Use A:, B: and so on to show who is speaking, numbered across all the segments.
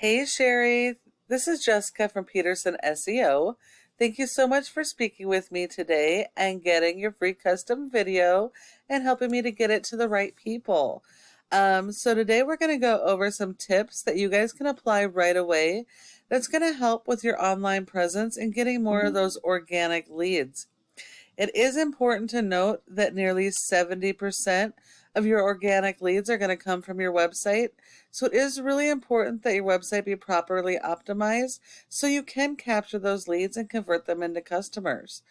A: Hey Sherry, this is Jessica from Peterson SEO. Thank you so much for speaking with me today and getting your free custom video and helping me to get it to the right people. So today we're going to go over some tips that you guys can apply right away that's going to help with your online presence and getting more of those organic leads. It is important to note that nearly 70% of your organic leads are going to come from your website. So it is really important that your website be properly optimized so you can capture those leads and convert them into customers.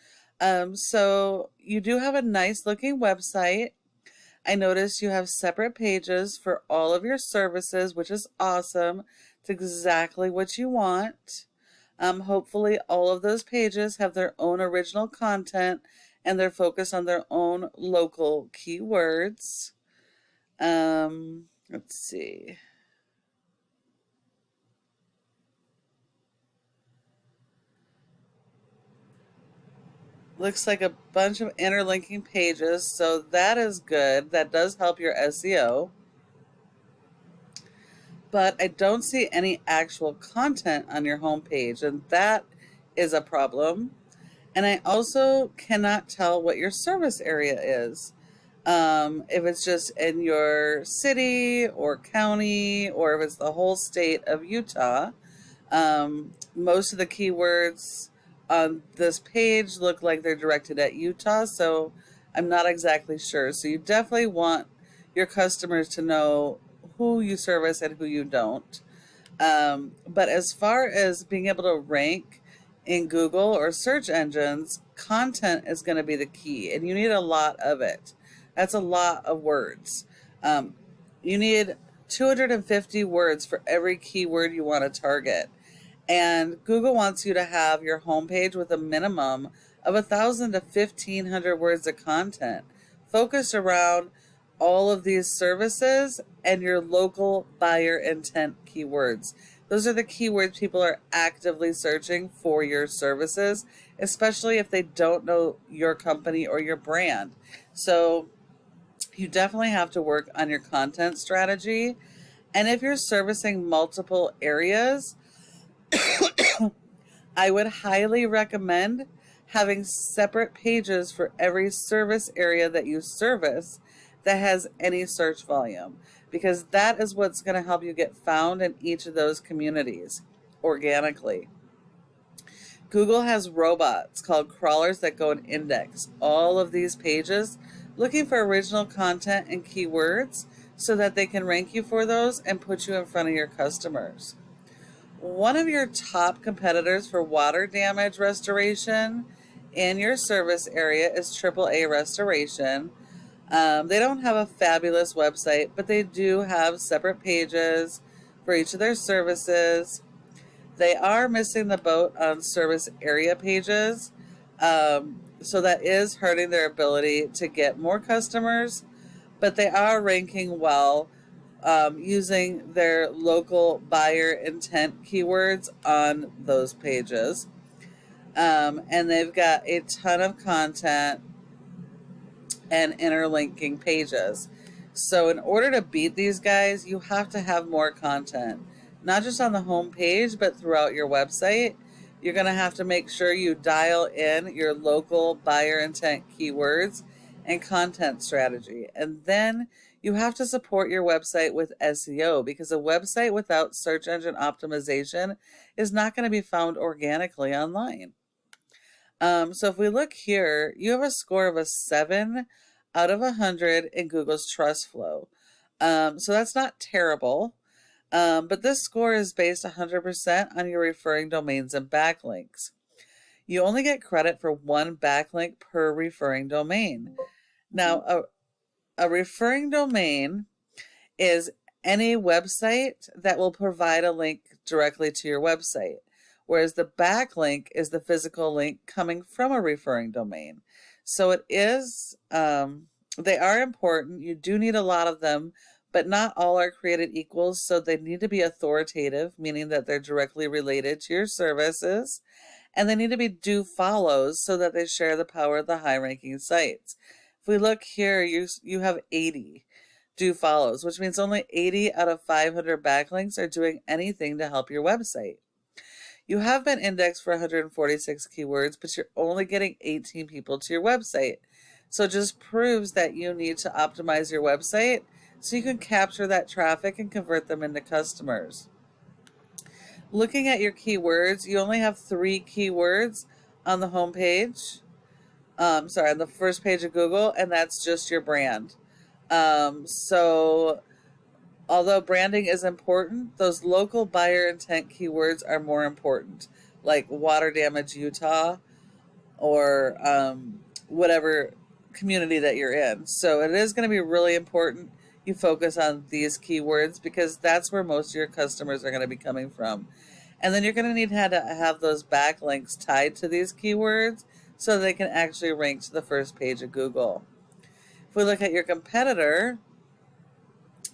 A: So you do have a nice looking website. I notice you have separate pages for all of your services, which is awesome. It's exactly what you want. Hopefully all of those pages have their own original content and they're focused on their own local keywords. Let's see. Looks like a bunch of interlinking pages, so that is good. That does help your SEO. But I don't see any actual content on your homepage, and that is a problem. And I also cannot tell what your service area is. If it's just in your city or county, or if it's the whole state of Utah. Most of the keywords on this page look like they're directed at Utah, so I'm not exactly sure. So you definitely want your customers to know who you service and who you don't. But as far as being able to rank in Google or search engines, content is going to be the key, and you need a lot of it. That's a lot of words. You need 250 words for every keyword you want to target. And Google wants you to have your homepage with a minimum of 1,000 to 1,500 words of content focused around all of these services and your local buyer intent keywords. Those are the keywords people are actively searching for your services, especially if they don't know your company or your brand. So you definitely have to work on your content strategy. And if you're servicing multiple areas, I would highly recommend having separate pages for every service area that you service that has any search volume, because that is what's going to help you get found in each of those communities organically. Google has robots called crawlers that go and index all of these pages looking for original content and keywords so that they can rank you for those and put you in front of your customers. One of your top competitors for water damage restoration in your service area is AAA Restoration. They don't have a fabulous website, but they do have separate pages for each of their services. They are missing the boat on service area pages, so that is hurting their ability to get more customers, but they are ranking well using their local buyer intent keywords on those pages. And they've got a ton of content and interlinking pages. So in order to beat these guys, you have to have more content, not just on the home page, but throughout your website. You're going to have to make sure you dial in your local buyer intent keywords and content strategy. And then you have to support your website with SEO, because a website without search engine optimization is not going to be found organically online. So if we look here, you have a score of a 7 out of 100 in Google's trust flow. So that's not terrible. But this score is based 100% on your referring domains and backlinks. You only get credit for one backlink per referring domain. Now, a referring domain is any website that will provide a link directly to your website, whereas the backlink is the physical link coming from a referring domain. So it is, they are important. You do need a lot of them, but not all are created equal. So they need to be authoritative, meaning that they're directly related to your services, and they need to be do follows so that they share the power of the high ranking sites. If we look here, you have 80. do follows, which means only 80 out of 500 backlinks are doing anything to help your website. You have been indexed for 146 keywords, but you're only getting 18 people to your website. So it just proves that you need to optimize your website so you can capture that traffic and convert them into customers. Looking at your keywords, you only have 3 keywords on the home page. On the first page of Google, and that's just your brand. So although branding is important, those local buyer intent keywords are more important, like water damage Utah or whatever community that you're in. So it is going to be really important you focus on these keywords because that's where most of your customers are going to be coming from. And then you're going to need to have those backlinks tied to these keywords so they can actually rank to the first page of Google. If we look at your competitor,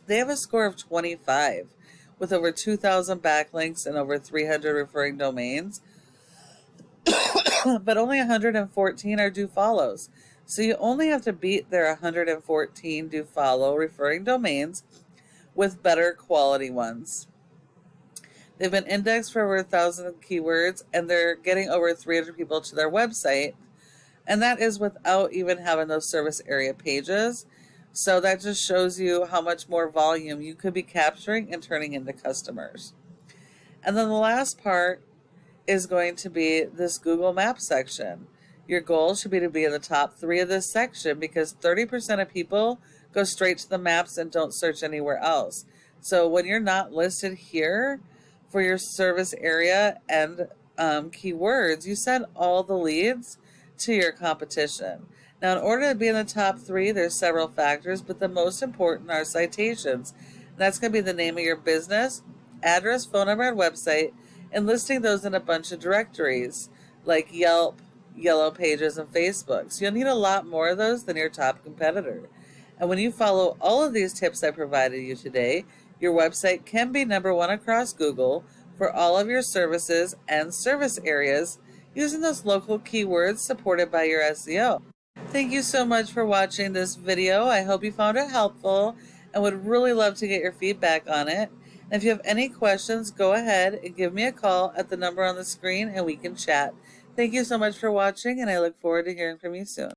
A: they have a score of 25 with over 2,000 backlinks and over 300 referring domains, but only 114 are do follows. So you only have to beat their 114 do follow referring domains with better quality ones. They've been indexed for over 1,000 keywords and they're getting over 300 people to their website. And that is without even having those service area pages. So that just shows you how much more volume you could be capturing and turning into customers. And then the last part is going to be this Google Maps section. Your goal should be to be in the top 3 of this section because 30% of people go straight to the maps and don't search anywhere else. So when you're not listed here for your service area and keywords, you send all the leads to your competition. Now, in order to be in the top 3, there's several factors, but the most important are citations. That's going to be the name of your business, address, phone number, and website, and listing those in a bunch of directories like Yelp, Yellow Pages, and Facebook. So you'll need a lot more of those than your top competitor. And when you follow all of these tips I provided you today, your website can be #1 across Google for all of your services and service areas using those local keywords supported by your SEO. Thank you so much for watching this video. I hope you found it helpful and would really love to get your feedback on it. And if you have any questions, go ahead and give me a call at the number on the screen and we can chat. Thank you so much for watching and I look forward to hearing from you soon.